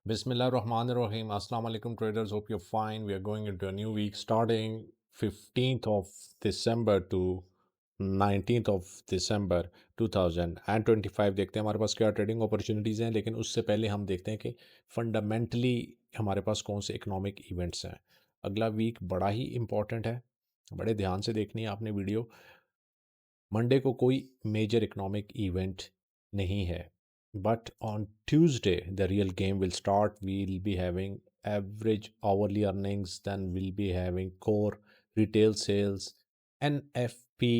Bismillahirrahmanirrahim. Assalamu alaikum traders. Hope you're fine. We are going into a new week starting 15th of December to 19th of December 2025. देखते हैं हमारे पास क्या trading opportunities हैं, लेकिन उससे पहले हम देखते हैं कि फंडामेंटली हमारे पास कौन से इकोनॉमिक इवेंट्स हैं। अगला वीक बड़ा ही इम्पॉर्टेंट है, बड़े ध्यान से देखनी है आपने वीडियो। मंडे को कोई मेजर इकोनॉमिक इवेंट नहीं है, but on Tuesday the real game will start. We'll be having average hourly earnings, then we'll be having core retail sales, NFP,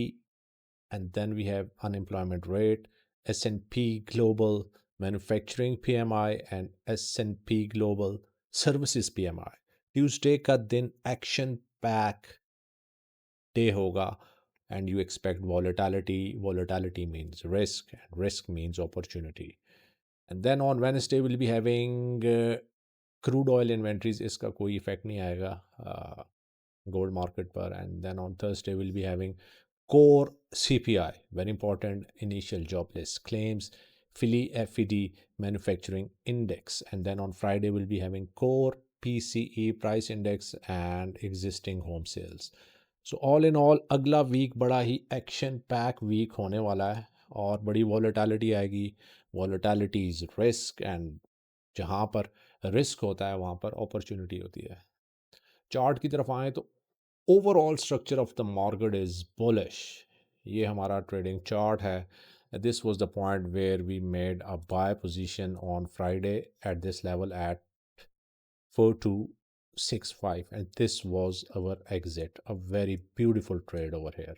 and then we have unemployment rate, S&P global manufacturing PMI and S&P global services PMI. Tuesday का दिन action pack day होगा, and you expect volatility means risk, and risk means opportunity. And then on Wednesday we'll be having crude oil inventories, इसका कोई effect नहीं आएगा gold market पर. And then on Thursday will be having core CPI, very important initial jobless claims, Philly FED manufacturing index, and then on Friday we'll be having core PCE price index and existing home sales. So all in all अगला week बड़ा ही action pack week होने वाला है और बड़ी volatility आएगी. Volatility is risk, and जहाँ पर रिस्क होता है वहाँ पर अपॉर्चुनिटी होती है. चार्ट की तरफ आएँ तो overall structure of the market is bullish. ये हमारा ट्रेडिंग चार्ट है. This was the point where we made a buy position on Friday at this level at 4265, and this was our exit. A very beautiful trade over here.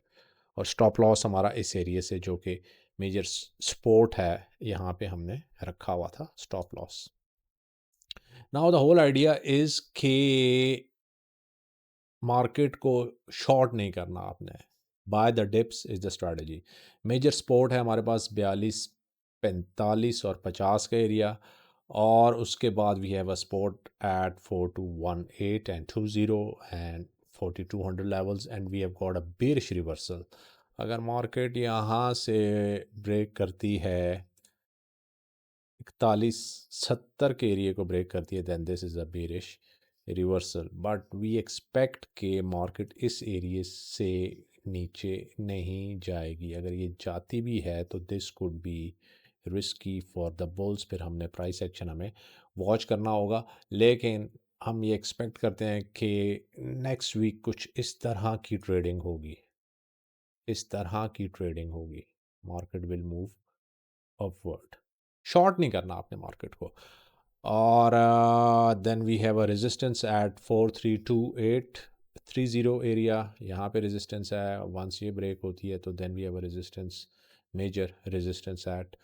और stop loss हमारा इस area से, जो कि major support है, यहाँ पे हमने रखा हुआ था stop loss. Now the whole idea is के मार्केट को शॉर्ट नहीं करना आपने. Buy the dips is the strategy. Major support है हमारे पास 42, 45 और 50 का एरिया, और उसके बाद we have a support at 4218 and 20 and 4200 levels, and we have got a bearish reversal. अगर मार्केट यहाँ से ब्रेक करती है 4170 के एरिया को ब्रेक करती है, then this is a bearish reversal. But we expect के मार्केट इस एरिया से नीचे नहीं जाएगी. अगर ये जाती भी है तो this could be risky for the bulls. फिर हमने प्राइस एक्शन हमें वॉच करना होगा, लेकिन हम ये एक्सपेक्ट करते हैं कि नेक्स्ट वीक कुछ इस तरह की ट्रेडिंग होगी, इस तरह की ट्रेडिंग होगी. Market will move upward. Short नहीं करना आपने मार्केट को. और then we have a resistance at 432830 area. यहाँ पे रेजिस्टेंस है. वंस ये ब्रेक होती है तो then we have a resistance, major resistance at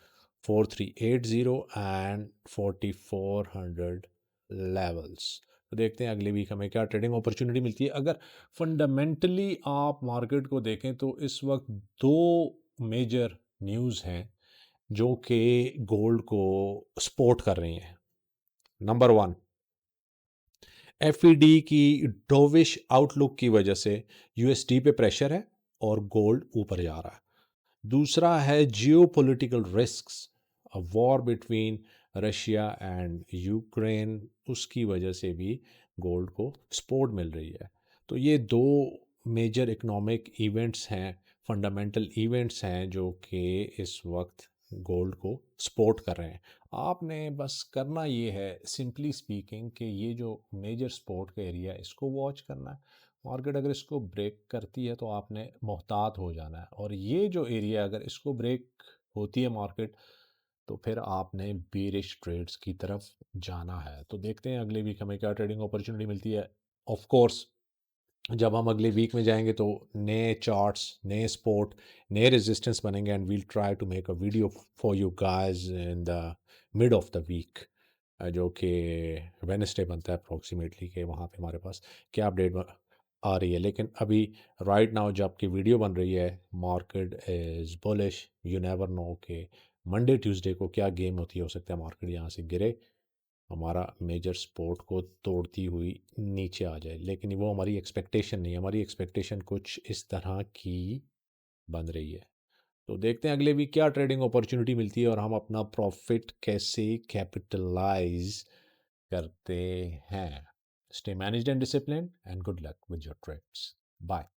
4380 and 4400 levels. तो देखते हैं अगले वीक हमें क्या ट्रेडिंग अपॉर्चुनिटी मिलती है. अगर फंडामेंटली आप मार्केट को देखें तो इस वक्त दो मेजर न्यूज़ हैं जो कि गोल्ड को सपोर्ट कर रही हैं. नंबर वन, एफईडी की डोविश आउटलुक की वजह से यूएसडी पे प्रेशर है और गोल्ड ऊपर जा रहा है. दूसरा है geopolitical risks, a war between Russia and Ukraine, उसकी वजह से भी गोल्ड को सपोर्ट मिल रही है. तो ये दो मेजर इकोनॉमिक इवेंट्स हैं, फंडामेंटल इवेंट्स हैं, जो कि इस वक्त गोल्ड को सपोर्ट कर रहे हैं. आपने बस करना ये है, सिंपली स्पीकिंग, कि ये जो मेजर सपोर्ट का एरिया है इसको वॉच करना है. मार्केट अगर इसको ब्रेक करती है तो आपने मोहतात हो जाना है, और ये जो एरिया अगर इसको ब्रेक होती है मार्केट, तो फिर आपने बेरिश ट्रेड्स की तरफ जाना है. तो देखते हैं अगले वीक हमें क्या ट्रेडिंग अपॉर्चुनिटी मिलती है. ऑफ कोर्स जब हम अगले वीक में जाएंगे तो नए चार्ट्स, नए सपोर्ट, नए रेजिस्टेंस बनेंगे, and we'll try to make a video for you guys in the mid of the week, जो कि वेनसडे बनता है अप्रॉक्सीमेटली, कि वहाँ पे हमारे पास क्या अपडेट आ रही है. लेकिन अभी राइट नाउ जबकि वीडियो बन रही है, market is bullish. You never know कि मंडे ट्यूसडे को क्या गेम होती है. हो सकता है मार्केट यहाँ से गिरे, हमारा मेजर सपोर्ट को तोड़ती हुई नीचे आ जाए, लेकिन वो हमारी एक्सपेक्टेशन नहीं है. हमारी एक्सपेक्टेशन कुछ इस तरह की बन रही है. तो देखते हैं अगले वीक क्या ट्रेडिंग अपॉर्चुनिटी मिलती है और हम अपना प्रॉफिट कैसे कैपिटलाइज करते हैं। Stay managed and discipline and good luck with your trades. Bye.